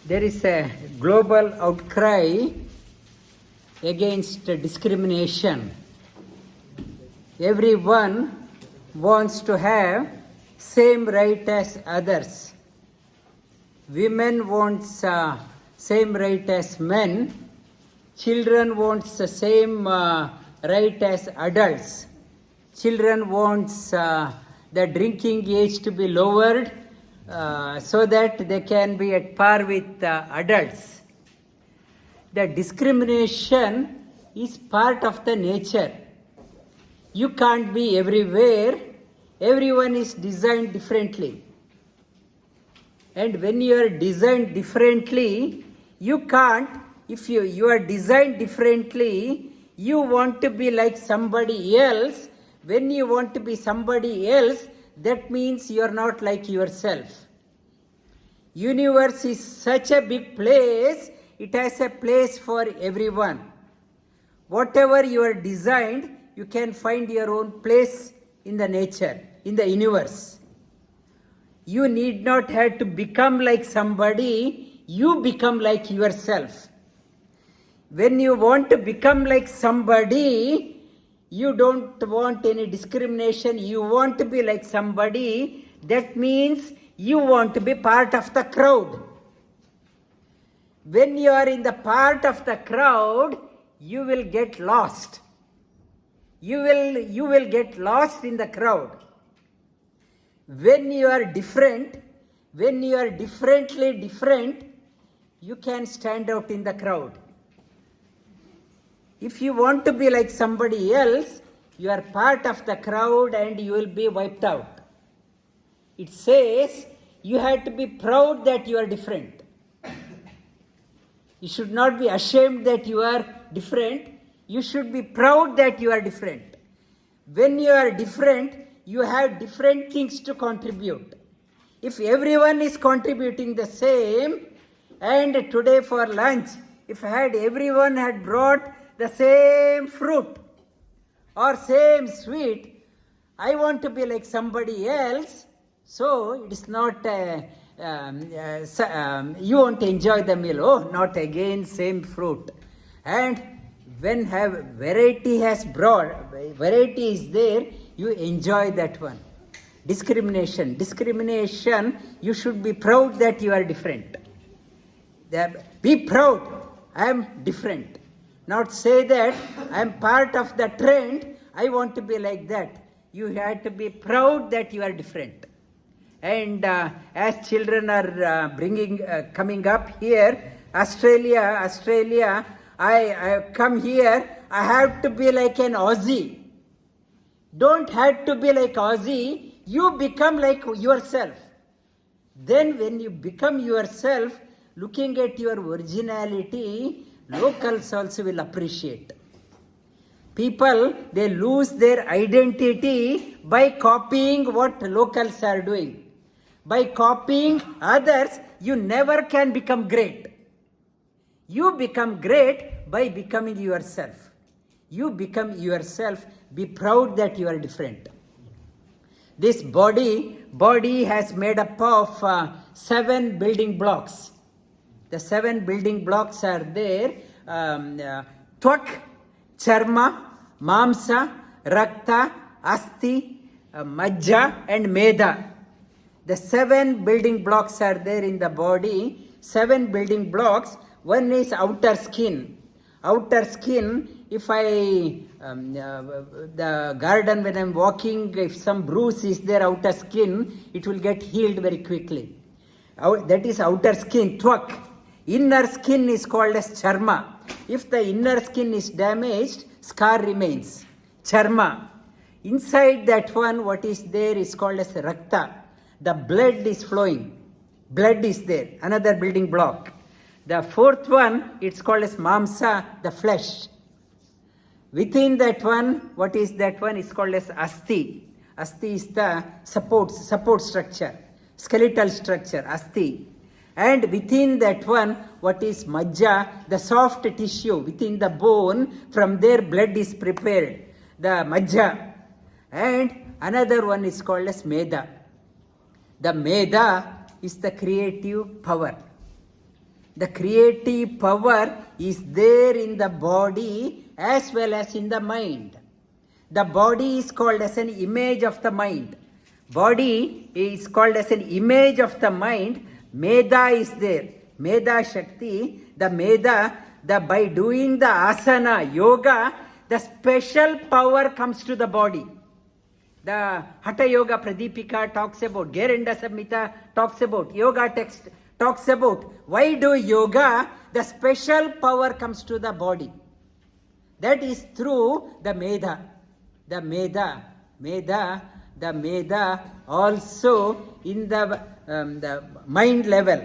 there is a global outcry against discrimination. Everyone wants to have same right as others. Women wants same right as men. Children wants the same right as adults. Children wants the drinking age to be lowered so that they can be at par with adults. The discrimination is part of the nature. You can't be everywhere. Everyone is designed differently. And when you are designed differently, you can't, if you are designed differently, you want to be like somebody else. When you want to be somebody else, that means you are not like yourself. Universe is such a big place, it has a place for everyone. Whatever you are designed, you can find your own place in the nature, in the universe. You need not have to become like somebody, you become like yourself. When you want to become like somebody, you don't want any discrimination, you want to be like somebody, that means you want to be part of the crowd. When you are in the part of the crowd, you will get lost. You will get lost in the crowd. When you are different, when you are differently different, you can stand out in the crowd. If you want to be like somebody else, you are part of the crowd and you will be wiped out. It says you have to be proud that you are different. You should not be ashamed that you are different. You should be proud that you are different. When you are different, you have different things to contribute. If everyone is contributing the same, and today for lunch, if everyone had brought the same fruit or same sweet, I want to be like somebody else, so it is not, you won't enjoy the meal. Oh, not again same fruit. And when variety is there, you enjoy that one. Discrimination, you should be proud that you are different. Be proud, I am different. Not say that I am part of the trend, I want to be like that. You have to be proud that you are different. And as children are coming up here, Australia, I come here, I have to be like an Aussie. Don't have to be like Aussie, you become like yourself. Then when you become yourself, looking at your originality, locals also will appreciate. People, they lose their identity by copying what locals are doing. By copying others, you never can become great. You become great by becoming yourself. You become yourself, be proud that you are different. This body has made up of 7 building blocks. The 7 building blocks are there, Twak, Charma, Mamsa, Rakta, Asti, Majja and Medha. The 7 building blocks are there in the body. 7 building blocks. One is outer skin. Outer skin, if the garden when I am walking, if some bruise is there, outer skin, it will get healed very quickly. That is outer skin, Twak. Inner skin is called as charma. If the inner skin is damaged, scar remains. Charma. Inside that one, what is there is called as rakta. The blood is flowing. Blood is there. Another building block. The 4th one, it's called as mamsa, the flesh. Within that one, what is that one? It's called as asti. Asti is the support structure, skeletal structure, asti. And within that one, what is majja, the soft tissue within the bone, from there blood is prepared, the majja. And another one is called as Medha. The Medha is the creative power. The creative power is there in the body as well as in the mind. The body is called as an image of the mind. Body is called as an image of the mind. Medha is there. Medha Shakti, the Medha, by doing the asana, yoga, the special power comes to the body. The Hatha Yoga Pradipika talks about, Gerenda Samhita talks about, yoga text talks about, why do yoga? The special power comes to the body. That is through the Medha. The Medha also in the mind level.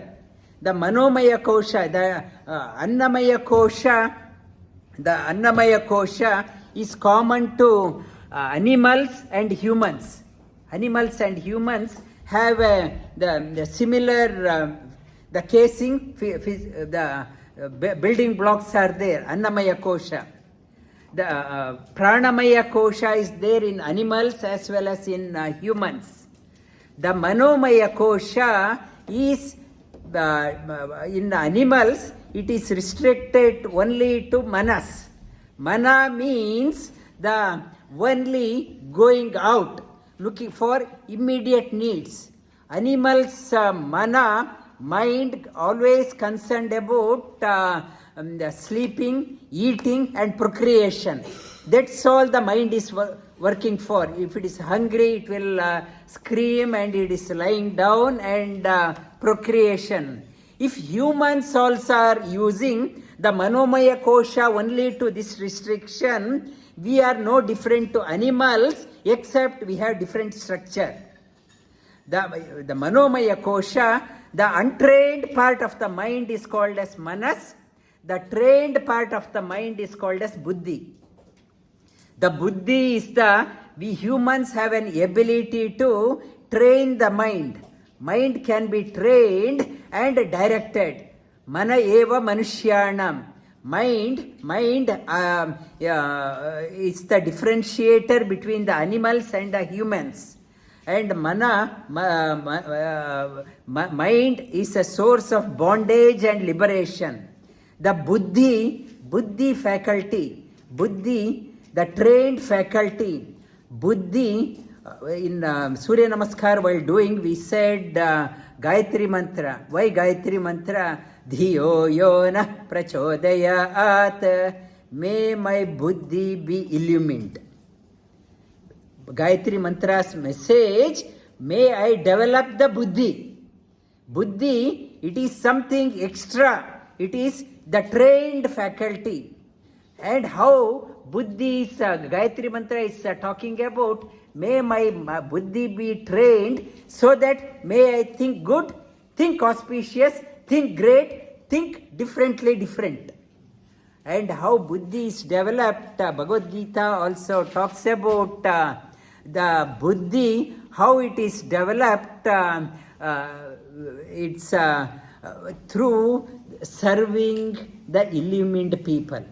The Manomaya Kosha, the annamaya Kosha is common to animals and humans. Animals and humans have the similar, the casing, the building blocks are there, annamaya Kosha. The pranamaya Kosha is there in animals as well as in humans. The Manomaya Kosha is in animals, it is restricted only to manas. Mana means the only going out, looking for immediate needs. Animals, mana, mind, always concerned about the sleeping, eating and procreation. That's all the mind is working for. If it is hungry, it will scream and it is lying down and procreation. If humans also are using the Manomaya Kosha only to this restriction, we are no different to animals except we have different structure. The Manomaya Kosha, the untrained part of the mind is called as manas. The trained part of the mind is called as buddi. The buddi is we humans have an ability to train the mind. Mind can be trained and directed. Mana eva manushyanam. Mind is the differentiator between the animals and the humans. And mind is a source of bondage and liberation. The buddhi faculty, the trained faculty, buddhi, in Surya Namaskar while doing, we said Gayatri Mantra. Why Gayatri Mantra? Dhiyo yona prachodayat. May my buddhi be illumined. Gayatri Mantra's message, may I develop the buddhi. Buddhi, it is something extra. It is the trained faculty. And how buddhi is, Gayatri Mantra is talking about, may my buddhi be trained so that may I think good, think auspicious, think great, think different. And how buddhi is developed, Bhagavad Gita also talks about the buddhi, how it is developed, it's through serving the illumined people.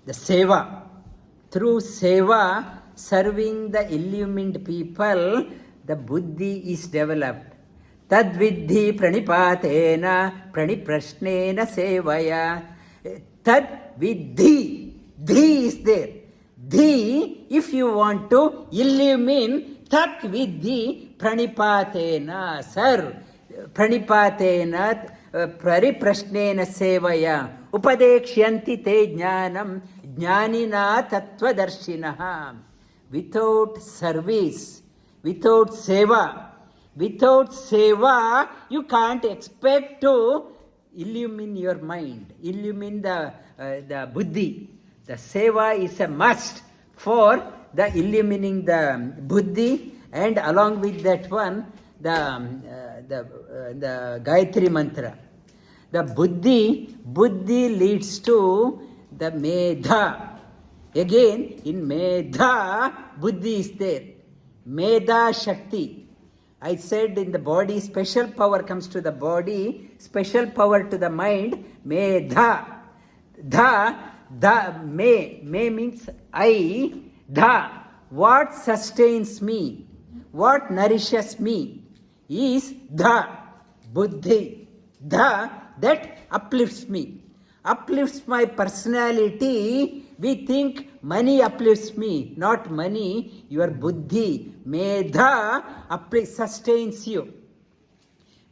The seva, through seva, serving the illumined people, the buddhi is developed. Tad vidhi pranipatena praniprashnena sevaya. Tad vidhi, dhi is there. Dhi, if you want to illumine, tat vidhi pranipatena, sir, pranipatena pariprashnena sevaya. Upadekshyanti te jnanam jnanina tattvadarshinaha. Without service, without seva, you can't expect to illumine your mind, illumine the buddhi. The seva is a must for the illumining the buddhi, and along with that one, the Gayatri Mantra. The buddhi leads to the Medha. Again, in Medha, buddhi is there. Medha Shakti. I said in the body, special power comes to the body, special power to the mind. Medha. Me means I. Dha, what sustains me, what nourishes me is dha, buddhi. Dha, that uplifts me, uplifts my personality. We think money uplifts me, not money. Your buddhi, medha, sustains you.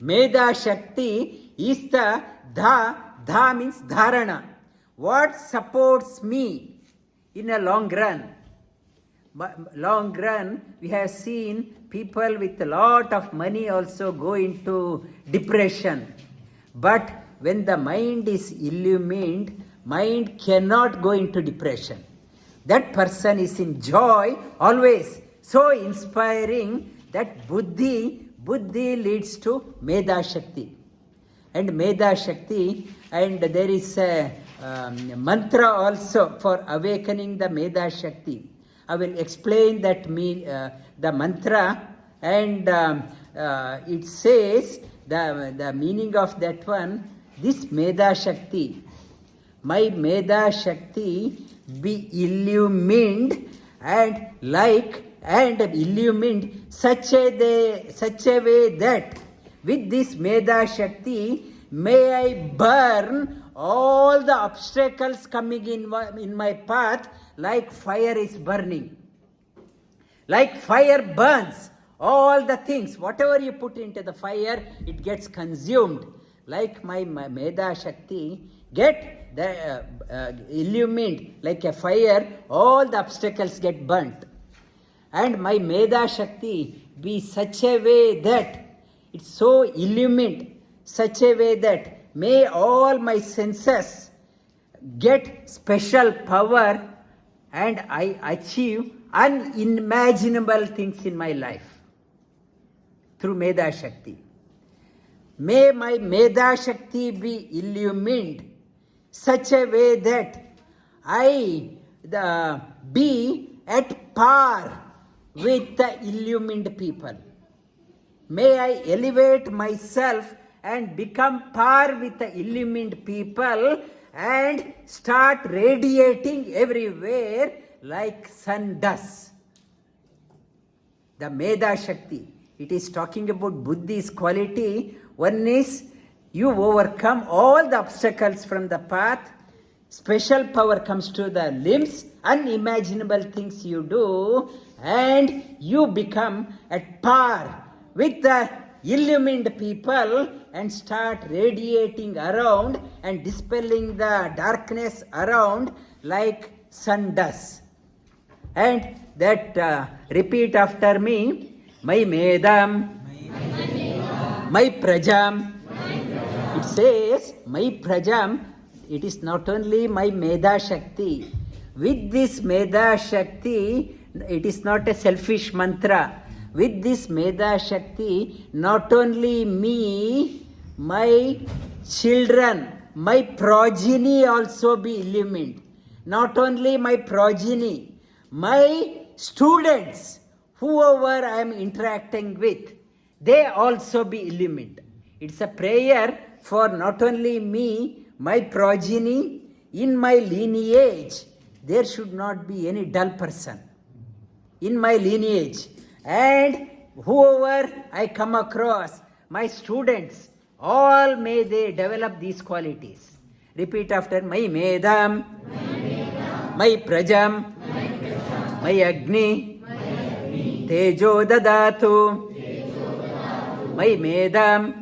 Medha Shakti is the dha means dharana. What supports me in a long run? Long run, we have seen people with a lot of money also go into depression. But when the mind is illumined, mind cannot go into depression. That person is in joy always. So inspiring that buddhi leads to Medha Shakti. And Medha Shakti, and there is a mantra also for awakening the Medha Shakti. I will explain that the mantra, and it says the meaning of that one. This Medha Shakti, my Medha Shakti be illumined and illumined such a way that with this Medha Shakti may I burn all the obstacles coming in my path like fire is burning. Like fire burns all the things. Whatever you put into the fire, it gets consumed. Like my Medha Shakti get illumined like a fire, all the obstacles get burnt. And my Medha Shakti be such a way that it's so illumined, such a way that may all my senses get special power and I achieve unimaginable things in my life through Medha Shakti. May my Medha Shakti be illumined such a way that I be at par with the illumined people. May I elevate myself and become par with the illumined people and start radiating everywhere like sun does. The Medha Shakti, it is talking about Buddhi's quality. One is you overcome all the obstacles from the path. Special power comes to the limbs, unimaginable things you do, and you become at par with the illumined people and start radiating around and dispelling the darkness around like sun does. And that repeat after me, my Medham, my Prajam. It says, my Prajam, it is not only my Medha Shakti. With this Medha Shakti, it is not a selfish mantra. With this Medha Shakti, not only me, my children, my progeny also be illumined. Not only my progeny, my students, whoever I am interacting with, they also be illumined. It's a prayer for not only me, my progeny, in my lineage, there should not be any dull person. In my lineage. And whoever I come across, my students, all may they develop these qualities. Repeat after my Medham, my Prajam, my Agni, Tejo Dadatu, my Medham,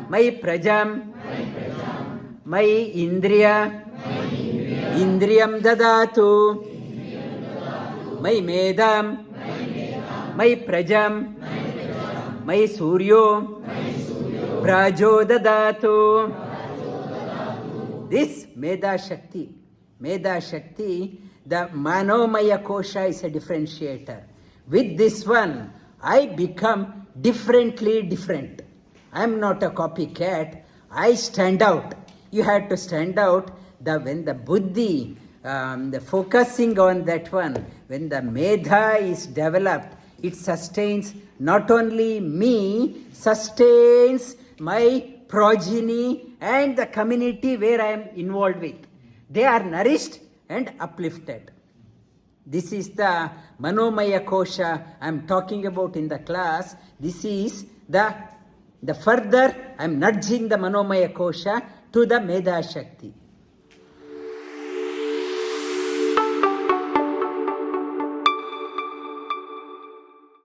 my Prajam, my Indriya, Indriyam Dadatu, my Medham, my Prajam, my Suryo, Prajo Dadatu. This Medha Shakti, the Manomaya Kosha is a differentiator. With this one, I become differently different. I am not a copycat. I stand out. You have to stand out. When the buddhi, the focusing on that one, when the Medha is developed, it sustains not only me, sustains my progeny and the community where I am involved with. They are nourished and uplifted. This is the Manomaya Kosha I am talking about in the class. This is the The further I am nudging the Manomaya Kosha to the Medha Shakti.